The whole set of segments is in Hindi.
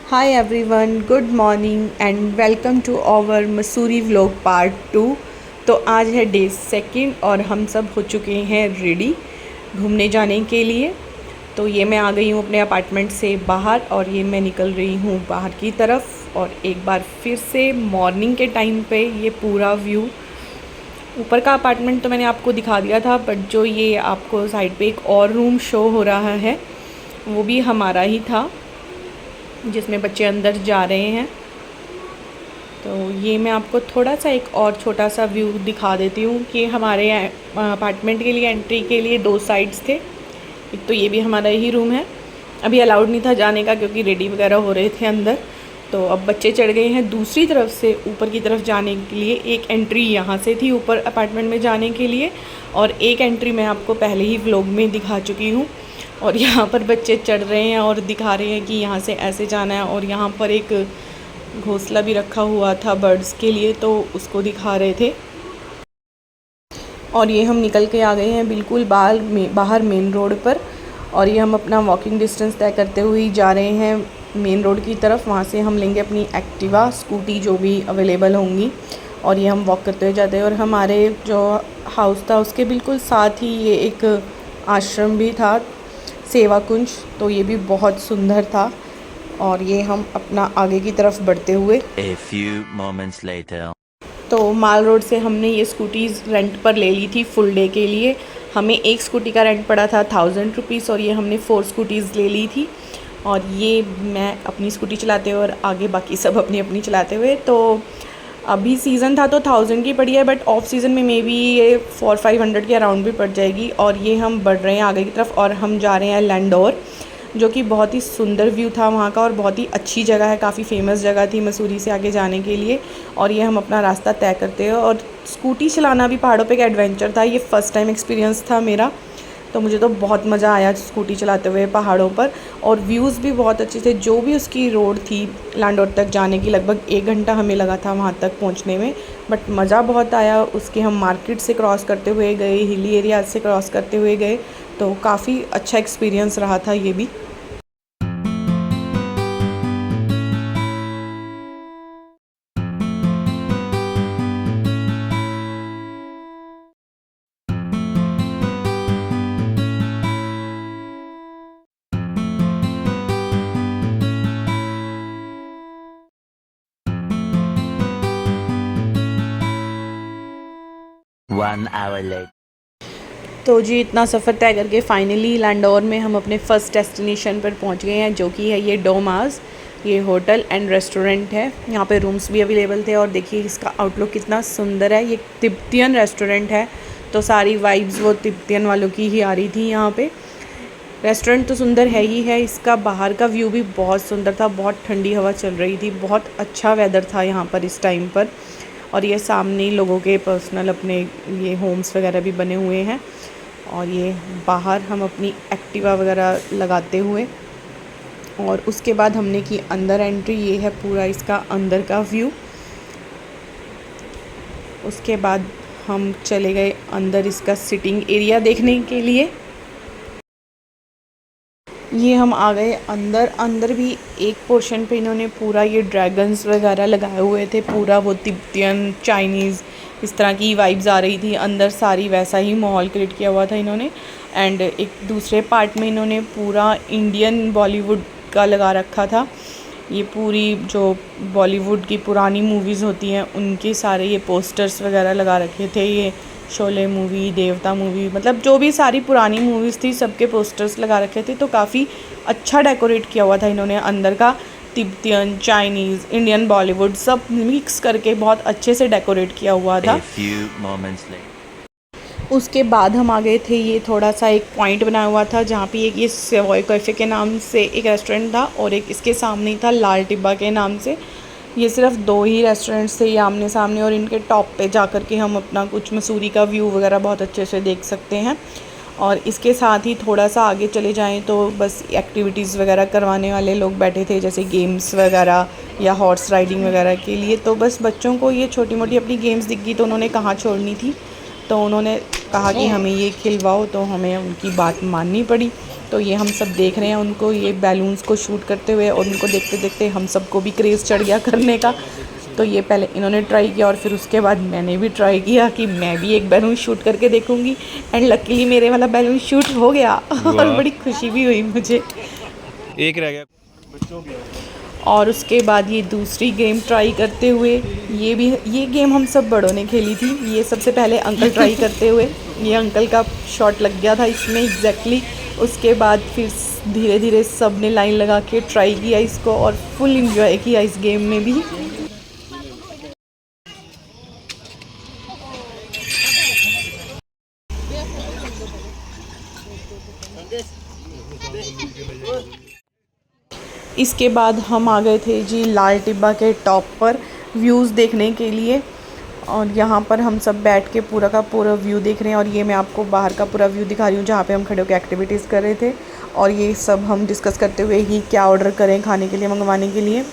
Hi everyone, good morning and welcome to our Mussoorie vlog part 2। तो आज है डे सेकंड और हम सब हो चुके हैं रेडी घूमने जाने के लिए। तो ये मैं आ गई हूँ अपने अपार्टमेंट से बाहर और ये मैं निकल रही हूँ बाहर की तरफ। और एक बार फिर से मॉर्निंग के टाइम पे ये पूरा व्यू, ऊपर का अपार्टमेंट तो मैंने आपको दिखा दिया था, बट जो ये आपको साइड पे एक और रूम शो हो रहा है वो भी हमारा ही था, जिसमें बच्चे अंदर जा रहे हैं। तो ये मैं आपको थोड़ा सा एक और छोटा सा व्यू दिखा देती हूँ कि हमारे अपार्टमेंट के लिए एंट्री के लिए दो साइड्स थे। एक तो ये भी हमारा ही रूम है, अभी अलाउड नहीं था जाने का क्योंकि रेडी वगैरह हो रहे थे अंदर। तो अब बच्चे चढ़ गए हैं दूसरी तरफ से ऊपर की तरफ जाने के लिए। एक एंट्री यहाँ से थी ऊपर अपार्टमेंट में जाने के लिए, और एक एंट्री मैं आपको पहले ही व्लॉग में दिखा चुकी हूँ। और यहाँ पर बच्चे चढ़ रहे हैं और दिखा रहे हैं कि यहाँ से ऐसे जाना है। और यहाँ पर एक घोंसला भी रखा हुआ था बर्ड्स के लिए, तो उसको दिखा रहे थे। और ये हम निकल के आ गए हैं बिल्कुल बाहर मेन रोड पर। और ये हम अपना वॉकिंग डिस्टेंस तय करते हुए जा रहे हैं मेन रोड की तरफ। वहाँ से हम लेंगे अपनी एक्टिवा, स्कूटी जो भी अवेलेबल होंगी, और ये हम वॉक करते हुए जाते हैं। और हमारे जो हाउस था उसके बिल्कुल साथ ही ये एक आश्रम भी था, सेवा कुंज, तो ये भी बहुत सुंदर था। और ये हम अपना आगे की तरफ बढ़ते हुए A few moments later. तो माल रोड से हमने ये स्कूटीज़ रेंट पर ले ली थी फुल डे के लिए। हमें एक स्कूटी का रेंट पड़ा था 1000 रुपीज़, और ये हमने 4 स्कूटीज़ ले ली थी। और ये मैं अपनी स्कूटी चलाते हुए और आगे बाकी सब अपनी अपनी चलाते हुए। तो अभी सीज़न था तो 1000 की पड़ी है, बट ऑफ सीज़न में मे बी ये 400-500 के अराउंड भी पड़ जाएगी। और ये हम बढ़ रहे हैं आगे की तरफ और हम जा रहे हैं लैंडोर, जो कि बहुत ही सुंदर व्यू था वहाँ का और बहुत ही अच्छी जगह है, काफ़ी फेमस जगह थी मसूरी से आगे जाने के लिए। और ये हम अपना रास्ता तय करते हैं। और स्कूटी चलाना भी पहाड़ों पे एक एडवेंचर था, ये फ़र्स्ट टाइम एक्सपीरियंस था मेरा। तो मुझे तो बहुत मज़ा आया स्कूटी चलाते हुए पहाड़ों पर। और व्यूज़ भी बहुत अच्छे थे। जो भी उसकी रोड थी लैंडोर तक जाने की, लगभग 1 घंटा हमें लगा था वहाँ तक पहुँचने में, बट मज़ा बहुत आया। उसके हम मार्केट से क्रॉस करते हुए गए, हिली एरिया से क्रॉस करते हुए गए, तो काफ़ी अच्छा एक्सपीरियंस रहा था ये भी। One hour later. तो जी इतना सफ़र तय करके फ़ाइनली लैंडोर में हम अपने फ़र्स्ट डेस्टिनेशन पर पहुंच गए हैं, जो कि है ये डोमास। ये होटल एंड रेस्टोरेंट है, यहाँ पे रूम्स भी अवेलेबल थे। और देखिए इसका आउटलुक कितना सुंदर है। ये तिब्बतियन रेस्टोरेंट है, तो सारी वाइब्स वो तिब्बतियन वालों की ही आ रही थी यहाँ पे। रेस्टोरेंट तो सुंदर है ही है, इसका बाहर का व्यू भी बहुत सुंदर था। बहुत ठंडी हवा चल रही थी, बहुत अच्छा वेदर था यहाँ पर इस टाइम पर। और ये सामने लोगों के पर्सनल अपने ये होम्स वगैरह भी बने हुए हैं। और ये बाहर हम अपनी एक्टिवा वगैरह लगाते हुए, और उसके बाद हमने की अंदर एंट्री। ये है पूरा इसका अंदर का व्यू। उसके बाद हम चले गए अंदर इसका सिटिंग एरिया देखने के लिए। ये हम आ गए अंदर। अंदर भी एक पोर्शन पे इन्होंने पूरा ये ड्रैगन्स वगैरह लगाए हुए थे, पूरा वो तिब्बतियन चाइनीज़ इस तरह की वाइब्स आ रही थी अंदर। सारी वैसा ही माहौल क्रिएट किया हुआ था इन्होंने। एंड एक दूसरे पार्ट में इन्होंने पूरा इंडियन बॉलीवुड का लगा रखा था। ये पूरी जो बॉलीवुड की पुरानी मूवीज़ होती हैं उनके सारे ये पोस्टर्स वगैरह लगा रखे थे। ये शोले मूवी, देवता मूवी, मतलब जो भी सारी पुरानी मूवीज़ थी सबके पोस्टर्स लगा रखे थे। तो काफ़ी अच्छा डेकोरेट किया हुआ था इन्होंने अंदर का। तिब्बतियन, चाइनीज़, इंडियन बॉलीवुड सब मिक्स करके बहुत अच्छे से डेकोरेट किया हुआ था। A few moments later. उसके बाद हम आ गए थे, ये थोड़ा सा एक पॉइंट बनाया हुआ था जहाँ पे एक ये सेवॉय कैफ़े के नाम से एक रेस्टोरेंट था, और एक इसके सामने ही था लाल टिब्बा के नाम से। ये सिर्फ 2 ही रेस्टोरेंट्स थे ये आमने सामने, और इनके टॉप पे जा कर के हम अपना कुछ मसूरी का व्यू वगैरह बहुत अच्छे से देख सकते हैं। और इसके साथ ही थोड़ा सा आगे चले जाएं तो बस एक्टिविटीज़ वगैरह करवाने वाले लोग बैठे थे, जैसे गेम्स वगैरह या हॉर्स राइडिंग वगैरह के लिए। तो बस बच्चों को ये छोटी मोटी अपनी गेम्स दिख गई तो उन्होंने कहाँ छोड़नी थी, तो उन्होंने कहा कि हमें ये खिलवाओ, तो हमें उनकी बात माननी पड़ी। तो तो ये हम सब देख रहे हैं उनको ये बैलून्स को शूट करते हुए, और उनको देखते देखते हम सबको भी क्रेज़ चढ़ गया करने का। तो ये पहले इन्होंने ट्राई किया और फिर उसके बाद मैंने भी ट्राई किया कि मैं भी एक बैलून शूट करके देखूँगी, एंड लकीली मेरे वाला बैलून शूट हो गया और बड़ी खुशी भी हुई मुझे। एक रह गया। और उसके बाद ये दूसरी गेम ट्राई करते हुए, ये गेम हम सब बड़ों ने खेली थी। ये सबसे पहले अंकल ट्राई करते हुए, ये अंकल का शॉट लग गया था इसमें एग्जैक्टली। उसके बाद फिर धीरे धीरे सब ने लाइन लगा के ट्राई किया इसको और फुल इंजॉय किया इस गेम में भी। इसके बाद हम आ गए थे जी लाल टिब्बा के टॉप पर व्यूज़ देखने के लिए, और यहाँ पर हम सब बैठ के पूरा का पूरा व्यू देख रहे हैं। और ये मैं आपको बाहर का पूरा व्यू दिखा रही हूँ जहाँ पे हम खड़े होकर एक्टिविटीज़ कर रहे थे, और ये सब हम डिस्कस करते हुए ही क्या ऑर्डर करें खाने के लिए, मंगवाने के लिए।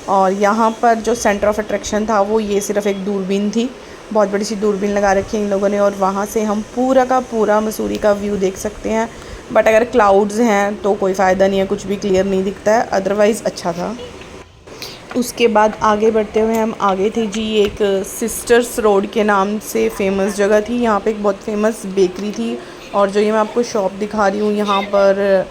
और यहाँ पर जो सेंटर ऑफ अट्रैक्शन था वो ये सिर्फ एक दूरबीन थी, बहुत बड़ी सी दूरबीन लगा रखी है इन लोगों ने, और वहाँ से हम पूरा का पूरा मसूरी का व्यू देख सकते हैं। बट अगर क्लाउड्स हैं तो कोई फ़ायदा नहीं है, कुछ भी क्लियर नहीं दिखता है, अदरवाइज़ अच्छा था। उसके बाद आगे बढ़ते हुए हम आगे थे जी एक सिस्टर्स रोड के नाम से फेमस जगह थी। यहाँ पे एक बहुत फेमस बेकरी थी, और जो ये मैं आपको शॉप दिखा रही हूँ यहाँ पर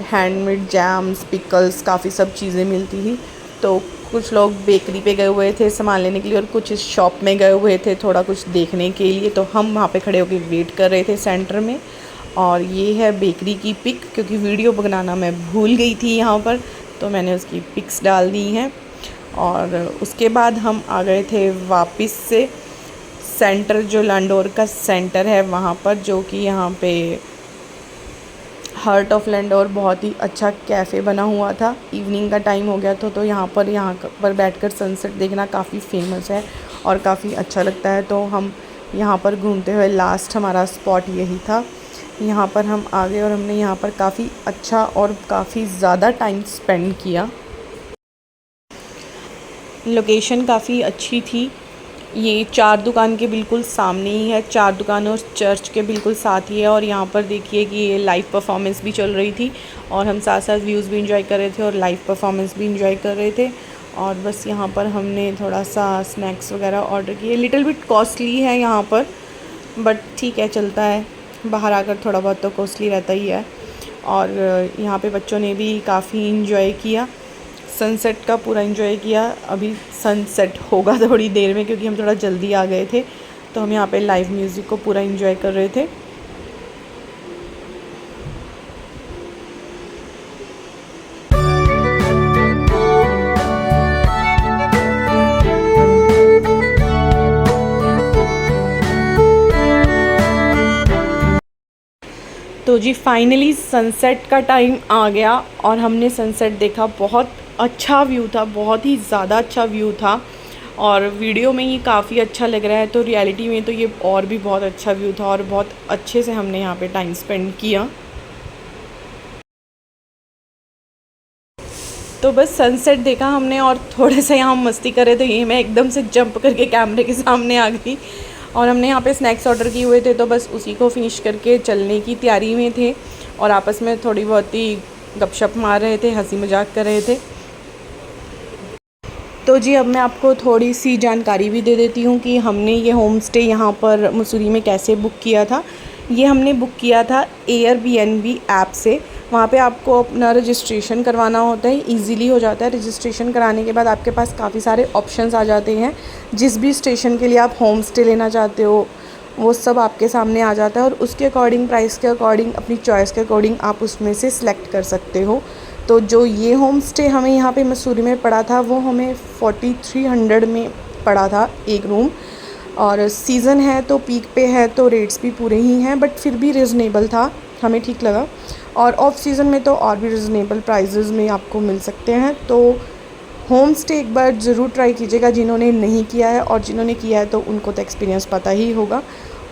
हैंडमेड जैम्स, पिकल्स, काफ़ी सब चीज़ें मिलती थी। तो कुछ लोग बेकरी पे गए हुए थे सामान लेने के लिए, और कुछ इस शॉप में गए हुए थे थोड़ा कुछ देखने के लिए। तो हम वहाँ पे खड़े होकर वेट कर रहे थे सेंटर में। और ये है बेकरी की पिक, क्योंकि वीडियो बनाना मैं भूल गई थी यहाँ पर, तो मैंने उसकी पिक्स डाल दी हैं। और उसके बाद हम आ गए थे वापस से सेंटर, जो लैंडोर का सेंटर है वहाँ पर, जो कि यहाँ पे हार्ट ऑफ लैंडोर बहुत ही अच्छा कैफ़े बना हुआ था। इवनिंग का टाइम हो गया था, तो यहाँ पर बैठकर सनसेट देखना काफ़ी फेमस है और काफ़ी अच्छा लगता है। तो हम यहाँ पर घूमते हुए लास्ट हमारा स्पॉट यही था। यहाँ पर हम आ गए और हमने यहाँ पर काफ़ी अच्छा और काफ़ी ज़्यादा टाइम स्पेंड किया। लोकेशन काफ़ी अच्छी थी। ये 4 दुकान के बिल्कुल सामने ही है, 4 दुकान और चर्च के बिल्कुल साथ ही है। और यहाँ पर देखिए कि ये लाइव परफॉर्मेंस भी चल रही थी, और हम साथ साथ व्यूज़ भी इंजॉय कर रहे थे और लाइव परफॉर्मेंस भी इंजॉय कर रहे थे। और बस यहाँ पर हमने थोड़ा सा स्नैक्स वगैरह ऑर्डर किए। लिटिल बिट कॉस्टली है यहाँ पर, बट ठीक है, चलता है, बाहर आकर थोड़ा बहुत तो कॉस्टली रहता ही है। और यहाँ पे बच्चों ने भी काफ़ी इंजॉय किया, सनसेट का पूरा इंजॉय किया। अभी सनसेट होगा थोड़ी देर में, क्योंकि हम थोड़ा जल्दी आ गए थे, तो हम यहाँ पे लाइव म्यूज़िक को पूरा इंजॉय कर रहे थे। तो जी फाइनली सनसेट का टाइम आ गया और हमने सनसेट देखा। बहुत अच्छा व्यू था, बहुत ही ज़्यादा अच्छा व्यू था, और वीडियो में ये काफ़ी अच्छा लग रहा है, तो रियलिटी में तो ये और भी बहुत अच्छा व्यू था, और बहुत अच्छे से हमने यहाँ पे टाइम स्पेंड किया। तो बस सनसेट देखा हमने और थोड़े से यहाँ मस्ती करे, तो ये मैं एकदम से जंप करके कैमरे के सामने आ गई। और हमने यहाँ पे स्नैक्स ऑर्डर किए हुए थे, तो बस उसी को फिनिश करके चलने की तैयारी में थे, और आपस में थोड़ी बहुत ही गपशप मार रहे थे, हंसी मजाक कर रहे थे। तो जी अब मैं आपको थोड़ी सी जानकारी भी दे देती हूँ कि हमने ये होम स्टे यहाँ पर मसूरी में कैसे बुक किया था। ये हमने बुक किया था एयरबीएनबी ऐप से। वहाँ पे आपको अपना रजिस्ट्रेशन करवाना होता है, इजीली हो जाता है। रजिस्ट्रेशन कराने के बाद आपके पास काफ़ी सारे ऑप्शंस आ जाते हैं। जिस भी स्टेशन के लिए आप होम स्टे लेना चाहते हो वो सब आपके सामने आ जाता है, और उसके अकॉर्डिंग, प्राइस के अकॉर्डिंग, अपनी चॉइस के अकॉर्डिंग आप उसमें से सिलेक्ट कर सकते हो। तो जो ये होम स्टे हमें यहाँ पे मसूरी में पड़ा था वो हमें 4300 में पड़ा था एक रूम। और सीज़न है तो पीक पे है, तो रेट्स भी पूरे ही हैं, बट फिर भी रिजनेबल था, हमें ठीक लगा। और ऑफ सीज़न में तो और भी रिजनेबल प्राइजेज़ में आपको मिल सकते हैं। तो होम स्टे एक बार ज़रूर ट्राई कीजिएगा जिन्होंने नहीं किया है, और जिन्होंने किया है तो उनको तो एक्सपीरियंस पता ही होगा।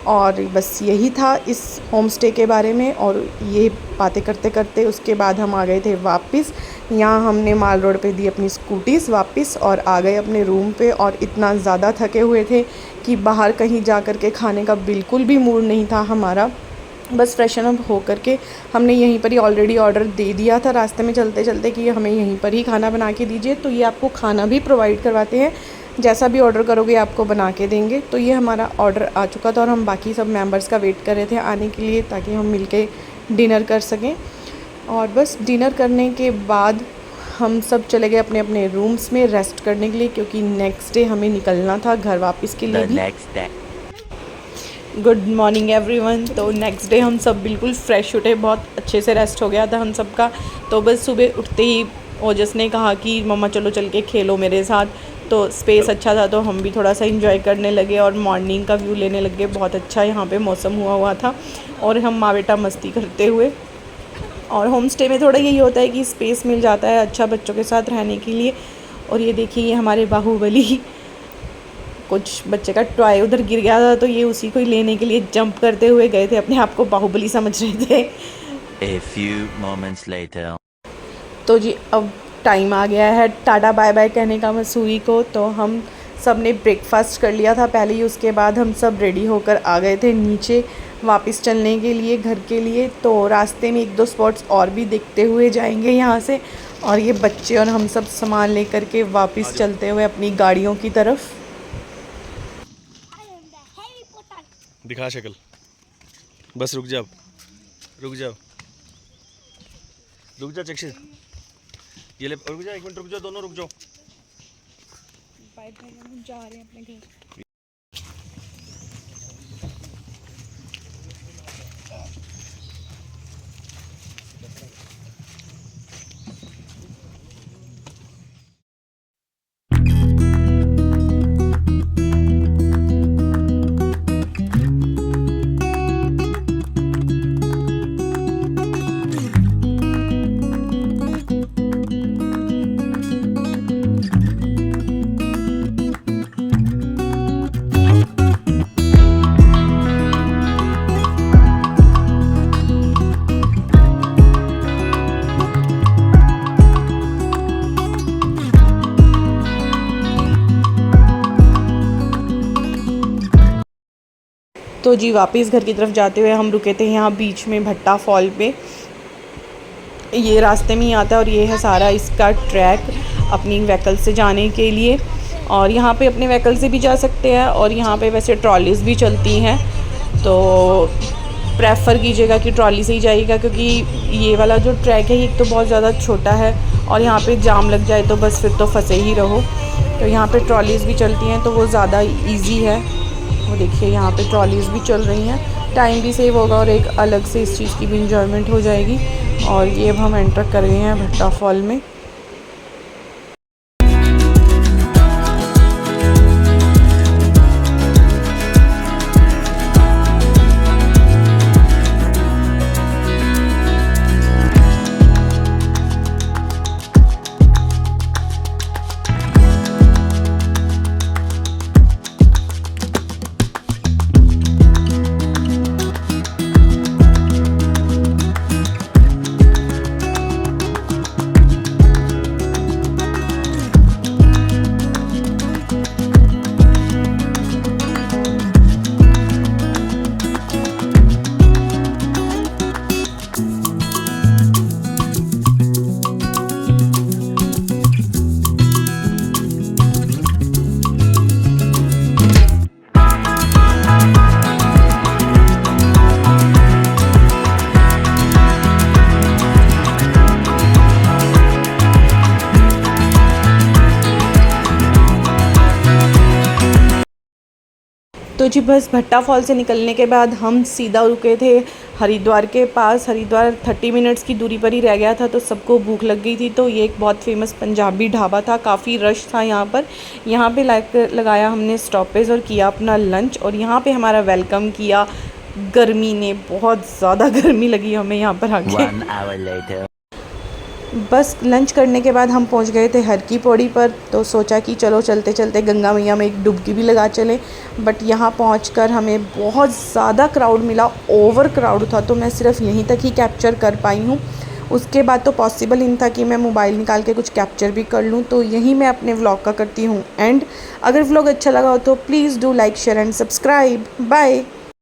और बस यही था इस होम स्टे के बारे में। और ये बातें करते करते उसके बाद हम आ गए थे वापस। यहाँ हमने माल रोड पे दी अपनी स्कूटीज़ वापस और आ गए अपने रूम पे, और इतना ज़्यादा थके हुए थे कि बाहर कहीं जा कर के खाने का बिल्कुल भी मूड नहीं था हमारा। बस फ्रेशन अप हो करके हमने यहीं पर ही ऑलरेडी ऑर्डर दे दिया था रास्ते में चलते चलते कि हमें यहीं पर ही खाना बना के दीजिए। तो ये आपको खाना भी प्रोवाइड करवाते हैं, जैसा भी ऑर्डर करोगे आपको बना के देंगे। तो ये हमारा ऑर्डर आ चुका था और हम बाकी सब मेंबर्स का वेट कर रहे थे आने के लिए, ताकि हम मिल के डिनर कर सकें। और बस डिनर करने के बाद हम सब चले गए अपने अपने रूम्स में रेस्ट करने के लिए, क्योंकि नेक्स्ट डे हमें निकलना था घर वापस के लिए The भी। next day. Good morning everyone. तो नेक्स्ट डे हम सब बिल्कुल फ्रेश उठे, बहुत अच्छे से रेस्ट हो गया था हम सब का। तो बस सुबह उठते ही ओजस ने कहा कि मम्मा चलो चल के खेलो मेरे साथ। तो स्पेस अच्छा था तो हम भी थोड़ा सा इंजॉय करने लगे और मॉर्निंग का व्यू लेने लगे। बहुत अच्छा यहाँ पे मौसम हुआ था और हम माँ बेटा मस्ती करते हुए। और होम स्टे में थोड़ा यही होता है कि स्पेस मिल जाता है अच्छा बच्चों के साथ रहने के लिए। और ये देखिए, ये हमारे बाहुबली, कुछ बच्चे का टॉय उधर गिर गया था तो ये उसी को ही लेने के लिए जंप करते हुए गए थे, अपने आप को बाहुबली समझ रहे थे। A few moments later. तो जी अब टाइम आ गया है टाटा बाय बाय कहने का मसूरी को। तो हम सब ने ब्रेकफास्ट कर लिया था पहले ही, उसके बाद हम सब रेडी होकर आ गए थे नीचे वापस चलने के लिए घर के लिए। तो रास्ते में एक दो स्पॉट्स और भी देखते हुए जाएंगे यहाँ से। और ये बच्चे और हम सब सामान लेकर के वापस चलते हुए अपनी गाड़ियों की तरफ। दिखा शक्ल, बस रुक जाओ, रुक जाओ, रुक जा चक्षु, ये ले, रुक जा, एक मिनट रुक जाओ, दोनों रुक जाओ। बाय बाय, हम जा रहे हैं अपने घर। तो जी वापस घर की तरफ जाते हुए हम रुके थे यहाँ बीच में भट्टा फॉल पे। ये रास्ते में ही आता है और ये है सारा इसका ट्रैक अपनी व्हीकल से जाने के लिए। और यहाँ पे अपने व्हीकल से भी जा सकते हैं और यहाँ पे वैसे ट्रॉलीज भी चलती हैं। तो प्रेफर कीजिएगा कि ट्रॉली से ही जाइएगा, क्योंकि ये वाला जो ट्रैक है ये एक तो बहुत ज़्यादा छोटा है और यहाँ पे जाम लग जाए तो बस फिर तो फंसे ही रहो। तो यहाँ पे ट्रॉलीज़ भी चलती हैं तो वो ज़्यादा ईजी है। वो देखिए यहाँ पे ट्रॉलीज़ भी चल रही हैं, टाइम भी सेव होगा और एक अलग से इस चीज़ की भी इंजॉयमेंट हो जाएगी। और ये अब हम एंटर कर गए हैं भट्टा फॉल में। तो जी बस भट्टा फॉल से निकलने के बाद हम सीधा रुके थे हरिद्वार के पास। हरिद्वार 30 मिनट्स की दूरी पर ही रह गया था तो सबको भूख लग गई थी। तो ये एक बहुत फेमस पंजाबी ढाबा था, काफ़ी रश था यहाँ पर। यहाँ पे लगाया हमने स्टॉपेज और किया अपना लंच। और यहाँ पे हमारा वेलकम किया गर्मी ने, बहुत ज़्यादा गर्मी लगी हमें यहाँ पर आके। 1 hour later. बस लंच करने के बाद हम पहुंच गए थे हर की पौड़ी पर। तो सोचा कि चलो चलते चलते गंगा मैया में एक डुबकी भी लगा चलें। बट यहाँ पहुंचकर हमें बहुत ज़्यादा क्राउड मिला, ओवर क्राउड था। तो मैं सिर्फ यहीं तक ही कैप्चर कर पाई हूँ, उसके बाद तो पॉसिबल ही नहीं था कि मैं मोबाइल निकाल के कुछ कैप्चर भी कर लूँ। तो यहीं मैं अपने व्लॉग का करती हूँ एंड। अगर व्लॉग अच्छा लगा हो तो please do like share and subscribe. Bye.